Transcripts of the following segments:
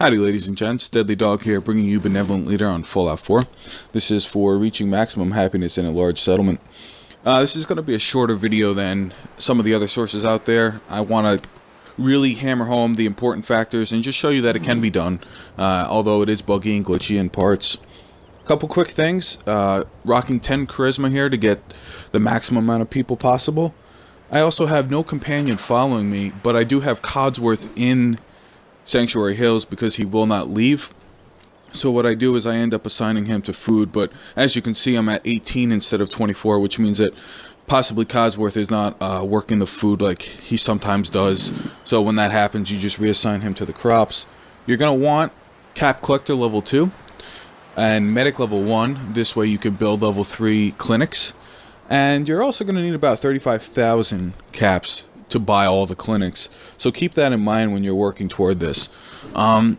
Howdy ladies and gents, Deadly Dog here, bringing you Benevolent Leader on Fallout 4. This is for reaching maximum happiness in a large settlement. This is going to be a shorter video than some of the other sources out there. I want to really hammer home the important factors and just show you that it can be done, although it is buggy and glitchy in parts. Couple quick things, rocking 10 charisma here to get the maximum amount of people possible. I also have no companion following me, but I do have Codsworth in Sanctuary Hills because he will not leave. So what I do is I end up assigning him to food, but as you can see I'm at 18 instead of 24, which means that possibly Codsworth is not working the food like he sometimes does. So when that happens, you just reassign him to the crops. You're going to want Cap Collector level 2 and Medic level 1. This way you can build level 3 clinics. And you're also going to need about 35,000 caps to buy all the clinics, so keep that in mind when you're working toward this. Some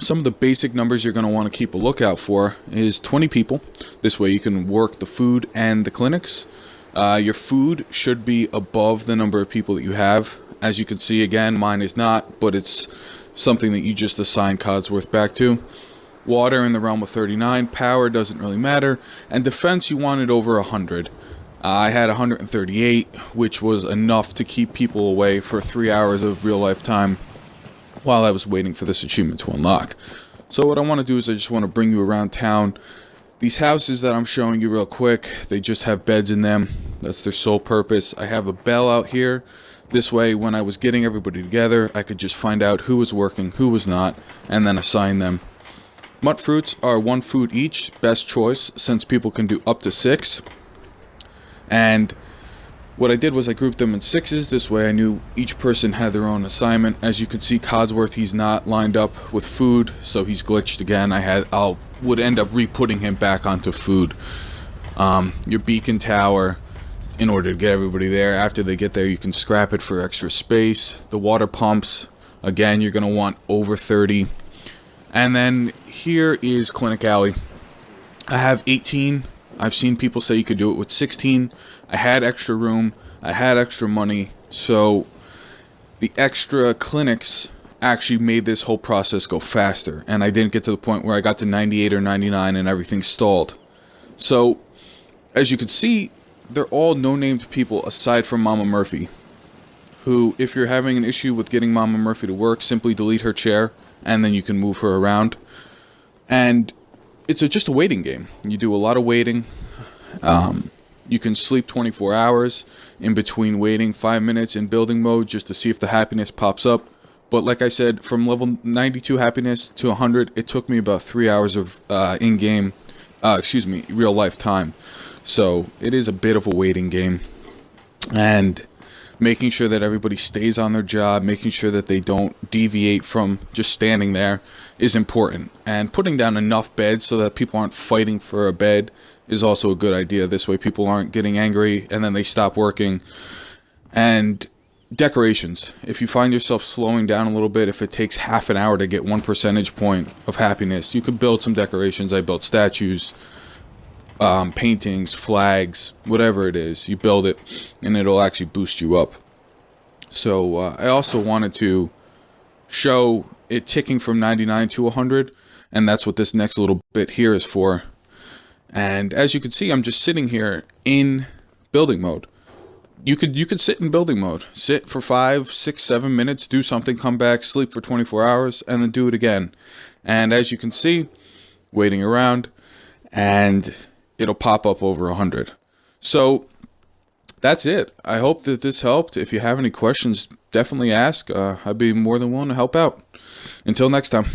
of the basic numbers you're going to want to keep a lookout for is 20 people. This way you can work the food and the clinics. Your food should be above the number of people that you have. As you can see, again, mine is not, but it's something that you just assign Codsworth back to. Water in the realm of 39, power doesn't really matter, and defense you wanted over 100. I had 138, which was enough to keep people away for 3 hours of real-life time while I was waiting for this achievement to unlock. So what I want to do is I just want to bring you around town. These houses that I'm showing you real quick, they just have beds in them. That's their sole purpose. I have a bell out here. This way, when I was getting everybody together, I could just find out who was working, who was not, and then assign them. Mutfruits are 1 food each, best choice, since people can do up to 6. And what I did was I grouped them in 6s. This way I knew each person had their own assignment. As you can see, Codsworth, he's not lined up with food, so he's glitched again. I would end up re-putting him back onto food. Your beacon tower, in order to get everybody there. After they get there, you can scrap it for extra space. The water pumps, again, you're going to want over 30. And then here is Clinic Alley. I have 18. I've seen people say you could do it with 16. I had extra room, I had extra money, so the extra clinics actually made this whole process go faster, and I didn't get to the point where I got to 98 or 99 and everything stalled. So, as you can see, they're all no-named people aside from Mama Murphy, who, if you're having an issue with getting Mama Murphy to work, simply delete her chair, and then you can move her around. And it's just a waiting game. You do a lot of waiting. You can sleep 24 hours in between waiting 5 minutes in building mode just to see if the happiness pops up. But like I said, from level 92 happiness to 100, it took me about 3 hours of in-game, real life time. So it is a bit of a waiting game. And making sure that everybody stays on their job, making sure that they don't deviate from just standing there is important. And putting down enough beds so that people aren't fighting for a bed is also a good idea. This way people aren't getting angry and then they stop working. And decorations. If you find yourself slowing down a little bit, if it takes half an hour to get 1 percentage point of happiness, you could build some decorations. I built statues, paintings, flags, whatever it is, you build it and it'll actually boost you up. So I also wanted to show it ticking from 99 to 100, and that's what this next little bit here is for. And as you can see, I'm just sitting here in building mode. You could sit in building mode, sit for 5, 6, 7 minutes, do something, come back, sleep for 24 hours, and then do it again. And as you can see, waiting around, and it'll pop up over 100. So that's it. I hope that this helped. If you have any questions, definitely ask. I'd be more than willing to help out. Until next time.